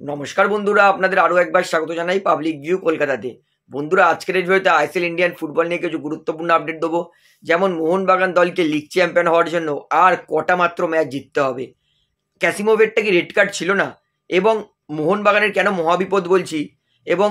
নমস্কার বন্ধুরা, আপনাদের আরও একবার স্বাগত জানাই পাবলিক ভিউ কলকাতাতে। বন্ধুরা, আজকের এই ভিডিওতে আইএসএল ইন্ডিয়ান ফুটবল নিয়ে কিছু গুরুত্বপূর্ণ আপডেট দেবো। যেমন মোহনবাগান দলকে লিগ চ্যাম্পিয়ন হওয়ার জন্য আর কটা মাত্র ম্যাচ জিততে হবে, ক্যাসিমোভেরটা কি রেড কার্ড ছিল না, এবং মোহনবাগানের কেন মহাবিপদ বলছি, এবং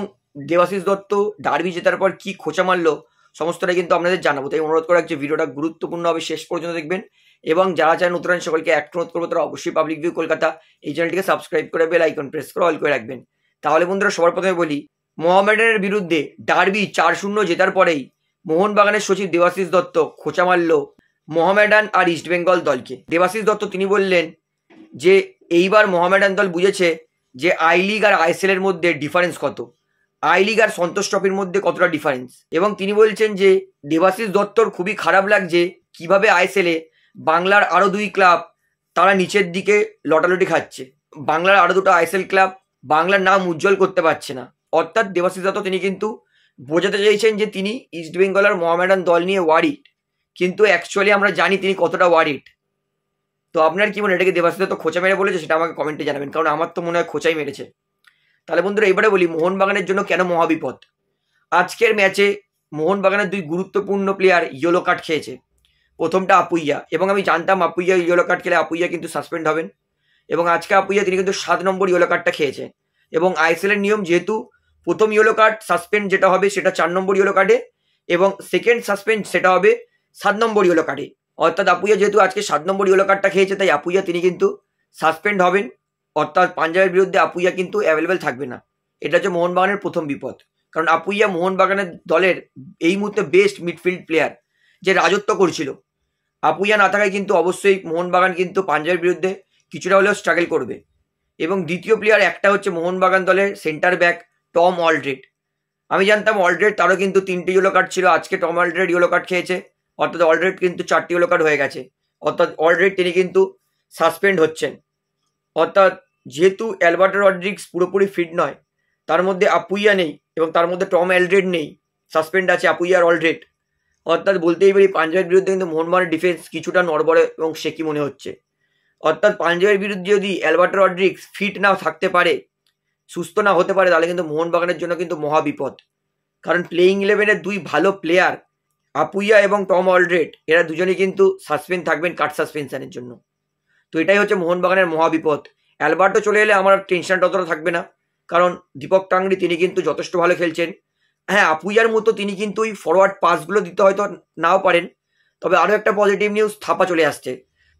দেবাশিস দত্ত ডার্বি জেতার পর কি খোঁচা মারলো, সমস্তটা কিন্তু আপনাদের জানাবো। তাই অনুরোধ করা হচ্ছে ভিডিওটা গুরুত্বপূর্ণ হবে, শেষ পর্যন্ত দেখবেন। এবং যারা চায় নতুন সকলকে একটা অনুরোধ করবো, তারা অবশ্যই পাবলিক ভিউ কলকাতা এই চ্যানেলটিকে সাবস্ক্রাইব করে বেল আইকন প্রেস করে অল করে রাখবেন। তাহলে বন্ধুরা, সবার প্রথমে বলি, মোহামেডানের বিরুদ্ধে ডার্বি 4-0 জেতার পরেই মোহনবাগানের সচিব দেবাশিস দত্ত খোঁচা মারল মোহামেডান আর ইস্টবেঙ্গল দলকে। দেবাশিস দত্ত তিনি বললেন যে এইবার মোহামেডান দল বুঝেছে যে আই লিগ আর আইএসএল এর মধ্যে ডিফারেন্স কত, আই লিগ আর সন্তোষ ট্রফির মধ্যে কতটা ডিফারেন্স। এবং তিনি বলছেন যে দেবাশিস দত্তর খুবই খারাপ লাগছে কিভাবে আইএসএল এ বাংলার আরো দুই ক্লাব তারা নিচের দিকে লটালটি খাচ্ছে, বাংলার আরো দুটো আইএসএল ক্লাব বাংলার নাম উজ্জ্বল করতে পারছে না। অর্থাৎ দেবাশিস দত্ত তিনি কিন্তু বোঝাতে চাইছেন যে তিনি ইস্টবেঙ্গল আর মোহামেডান দল নিয়ে ওয়ারিড, কিন্তু অ্যাকচুয়ালি আমরা জানি তিনি কতটা ওয়ারিড। তো আপনার কি মনে হয়, এটাকে দেবাশিস দত্ত খোঁচা মেরে বলেছে? সেটা আমাকে কমেন্টে জানাবেন, কারণ আমার তো মনে হয় খোঁচাই মেরেছে। তাহলে বন্ধুরা, এবারে বলি মোহনবাগানের জন্য কেন মহাবিপদ। আজকের ম্যাচে মোহনবাগানের দুই গুরুত্বপূর্ণ প্লেয়ার ইয়েলো কার্ড খেয়েছে। প্রথমটা আপুইয়া, এবং আমি জানতাম আপুইয়া ইয়েলো কার্ড খেলে আপুইয়া কিন্তু সাসপেন্ড হবেন, এবং আজকে আপুইয়া তিনি কিন্তু 7 নম্বর ইয়েলো কার্ডটা খেয়েছে। এবং আইএসএল এর নিয়ম, যেহেতু প্রথম ইয়েলো কার্ড সাসপেন্ড যেটা হবে সেটা 4 নম্বর ইয়েলো কার্ডে, এবং সেকেন্ড সাসপেন্ড সেটা হবে 7 নম্বর ইয়েলো কার্ডে। অর্থাৎ আপুইয়া যেহেতু আজকে 7 নম্বর ইয়েলো কার্ডটা খেয়েছে, তাই আপুইয়া তিনি কিন্তু সাসপেন্ড হবেন। অর্থাৎ পাঞ্জাবের বিরুদ্ধে আপুইয়া কিন্তু অ্যাভেলেবেল থাকবে না। এটা হচ্ছে মোহনবাগানের প্রথম বিপদ, কারণ আপুইয়া মোহনবাগানের দলের এই মুহূর্তে বেস্ট মিডফিল্ড প্লেয়ার, যে রাজত্ব করছিল। আপুইয়া না থাকায় কিন্তু অবশ্যই মোহনবাগান কিন্তু পাঞ্জাবের বিরুদ্ধে কিছুটা হলেও স্ট্রাগল করবে। এবং দ্বিতীয় প্লেয়ার একটা হচ্ছে মোহনবাগান দলের সেন্টার ব্যাক টম অলড্রেড। আমি জানতাম অলড্রেড তারও কিন্তু 3টে ইয়েলো কার্ড ছিল, আজকে টম অলড্রেড ইয়েলো কার্ড খেয়েছে, অর্থাৎ অলড্রেড কিন্তু 4টে ইয়েলো কার্ড হয়ে গেছে। অর্থাৎ অলড্রেড তিনি কিন্তু সাসপেন্ড হচ্ছেন। অর্থাৎ যেহেতু অ্যালবার্টো রড্রিগস পুরোপুরি ফিট নয়, তার মধ্যে আপুইয়া নেই, এবং তার মধ্যে টম অলড্রেড নেই, সাসপেন্ড আছে আপুইয়া আর অলড্রেড। অর্থাৎ বলতেই পারি পাঞ্জাবের বিরুদ্ধে কিন্তু মোহনবাগানের ডিফেন্স কিছুটা নড়বড়ে এবং শেকি মনে হচ্ছে। অর্থাৎ পাঞ্জাবের বিরুদ্ধে যদি অ্যালবার্টো রড্রিগস ফিট না থাকতে পারে, সুস্থ না হতে পারে, তাহলে কিন্তু মোহনবাগানের জন্য কিন্তু মহাবিপদ। কারণ প্লেইং 11-এর দুই ভালো প্লেয়ার আপুইয়া এবং টম অলড্রেড, এরা দুজনেই কিন্তু সাসপেন্ড থাকবেন কাট সাসপেনশনের জন্য। তো এটাই হচ্ছে মোহনবাগানের মহাবিপদ। অ্যালবার্টো চলে এলে আমার টেনশনটা অতটা থাকবে না, কারণ দীপক টাংরি তিনি কিন্তু যথেষ্ট ভালো খেলছেন। হ্যাঁ, আপুইয়ার মতো তিনি কিন্তু ওই ফরওয়ার্ড পাসগুলো দিতে হয়তো নাও পারেন। তবে আরও একটা পজিটিভ নিউজ, থাপা চলে আসছে।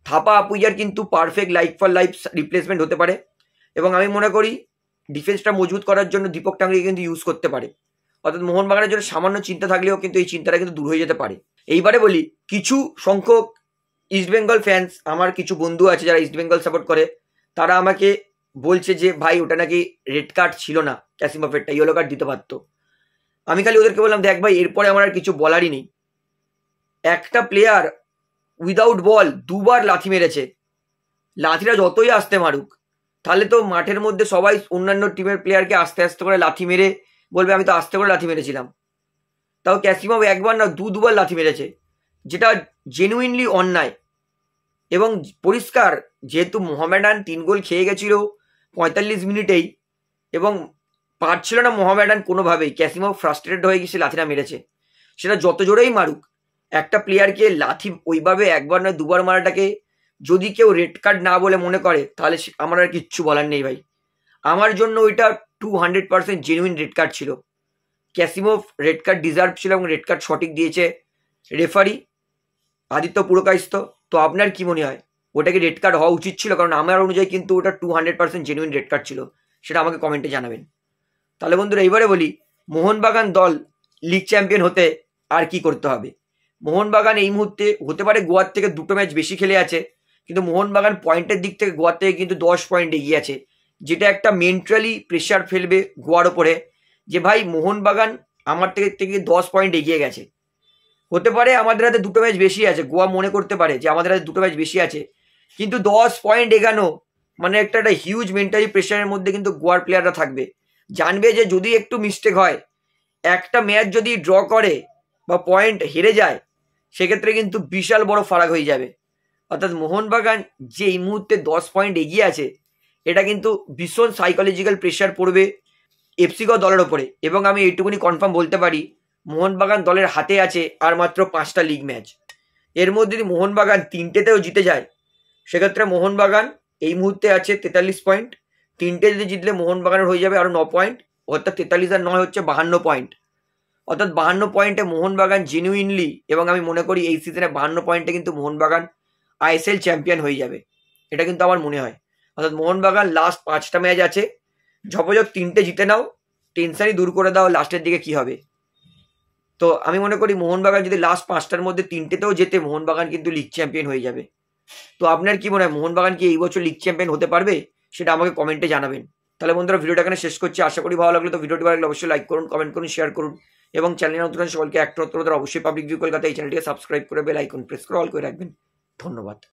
থাপা আপুইয়ার কিন্তু perfect life for life replacement হতে পারে, এবং আমি মনে করি ডিফেন্সটা মজবুত করার জন্য দীপক টাংরিকে কিন্তু ইউজ করতে পারে। অর্থাৎ মোহনবাগানের জন্য সামান্য চিন্তা থাকলেও কিন্তু এই চিন্তাটা কিন্তু দূর হয়ে যেতে পারে। এইবারে বলি, কিছু সংখ্যক ইস্টবেঙ্গল ফ্যান্স, আমার কিছু বন্ধু আছে যারা ইস্টবেঙ্গল সাপোর্ট করে, তারা আমাকে বলছে যে ভাই ওটা নাকি রেড কার্ড ছিল না, ক্যাসিমোভেরটা ইয়েলো কার্ড দিতে পারতো। আমি খালি ওদেরকে বললাম, দেখ ভাই, এরপরে আমার আর কিছু বলারই নেই। একটা প্লেয়ার উইদাউট বল দুবার লাথি মেরেছে, লাথিটা যতই আসতে মারুক, তাহলে তো মাঠের মধ্যে সবাই অন্যান্য টিমের প্লেয়ারকে আস্তে আস্তে করে লাথি মেরে বলবে আমি তো আস্তে করে লাথি মেরেছিলাম। তাও ক্যাসিমোভ একবার না দুবার লাথি মেরেছে, যেটা জেনুইনলি অন্যায় এবং পরিষ্কার। যেহেতু মোহামেডান 3 গোল খেয়ে গেছিল 45 মিনিটেই, এবং পারছিল না মোহামেডান কোনোভাবেই, ক্যাসিমোভ ফ্রাস্ট্রেটেড হয়ে গিয়ে সে লাথিটা মেরেছে। সেটা যত জোরেই মারুক, একটা প্লেয়ারকে লাথি ওইভাবে একবার নয় দুবার মারাটাকে যদি কেউ রেড কার্ড না বলে মনে করে, তাহলে আমার আর কিচ্ছু বলার নেই ভাই। আমার জন্য ওইটা 200% জেনুইন রেড কার্ড ছিল। ক্যাসিমোভ রেড কার্ড ডিজার্ভ ছিল, এবং রেড কার্ড সঠিক দিয়েছে রেফারি আদিত্য পুরকাইস্ত। তো আপনার কি মনে হয়, ওটাকে রেড কার্ড হওয়া উচিত ছিল? কারণ আমার অনুযায়ী কিন্তু ওটা 200% জেনুইন রেড কার্ড ছিল, সেটা আমাকে কমেন্টে জানাবেন। তাহলে বন্ধুরা, এইবারে বলি, মোহনবাগান দল লিগ চ্যাম্পিয়ন হতে আর কি করতে হবে। মোহনবাগান এই মুহূর্তে হতে পারে গোয়ার থেকে 2টো ম্যাচ বেশি খেলে আছে, কিন্তু মোহনবাগান পয়েন্টের দিক থেকে গোয়ার থেকে কিন্তু 10 পয়েন্ট এগিয়ে আছে, যেটা একটা মেন্টালি প্রেশার ফেলবে গোয়ার ওপরে, যে ভাই মোহনবাগান আমার থেকে 10 পয়েন্ট এগিয়ে গেছে। হতে পারে আমাদের হাতে 2টো ম্যাচ বেশি আছে, গোয়া মনে করতে পারে যে আমাদের হাতে 2টো ম্যাচ বেশি আছে, কিন্তু 10 পয়েন্ট এগানো মানে একটা হিউজ মেন্টালি প্রেশারের মধ্যে কিন্তু গোয়ার প্লেয়াররা থাকবে। জানবে যে যদি একটু মিস্টেক হয়, একটা ম্যাচ যদি ড্র করে বা পয়েন্ট হেরে যায়, সেক্ষেত্রে কিন্তু বিশাল বড় ফারাক হয়ে যাবে। অর্থাৎ মোহনবাগান যে এই মুহূর্তে 10 পয়েন্ট এগিয়ে আছে, এটা কিন্তু ভীষণ সাইকোলজিক্যাল প্রেশার পড়বে এফসি গোয়া দলের ওপরে। এবং আমি এইটুকুনি কনফার্ম বলতে পারি, মোহনবাগান দলের হাতে আছে আর মাত্র 5টা লিগ ম্যাচ। এর মধ্যে যদি মোহনবাগান 3টেতেও জিতে যায়, সেক্ষেত্রে মোহনবাগান এই মুহূর্তে আছে 43 পয়েন্ট। 3টে যদি জিতলে মোহনবাগানের হয়ে যাবে আরও 9 পয়েন্ট, অর্থাৎ 43 আর 9 হচ্ছে 52 পয়েন্ট। অর্থাৎ 52 পয়েন্টে মোহনবাগান জেনুইনলি, এবং আমি মনে করি এই সিজনে 52 পয়েন্টে কিন্তু মোহনবাগান আইএসএল চ্যাম্পিয়ন হয়ে যাবে, এটা কিন্তু আমার মনে হয়। অর্থাৎ মোহনবাগান লাস্ট 5টা ম্যাচ আছে, ঝপঝপ 3টে জিতে নাও, টেনশনই দূর করে দাও লাস্টের দিকে কি হবে। তো আমি মনে করি মোহনবাগান যদি লাস্ট 5টার মধ্যে 3টেতেও জেতে, মোহনবাগান কিন্তু লিগ চ্যাম্পিয়ন হয়ে যাবে। তো আপনার কি মনে হয়, মোহনবাগান কি এই বছর লিগ চ্যাম্পিয়ন হতে পারবে? সেটা আমাকে কমেন্টে জানাবেন। তাহলে বন্ধুরা, ভিডিওটা এখানে শেষ করছি। আশা করি ভালো লাগলো। তো ভিডিওটি ভালো লাগলে অবশ্যই লাইক করুন, কমেন্ট করুন, শেয়ার করুন, এবং চ্যানেলে নতুন সকলকে অবশ্যই পাবলিক ভিউ কলকাতা এই চ্যানেলটিকে সাবস্ক্রাইব করে বেল আইকন প্রেস করে অল করে রাখবেন। ধন্যবাদ।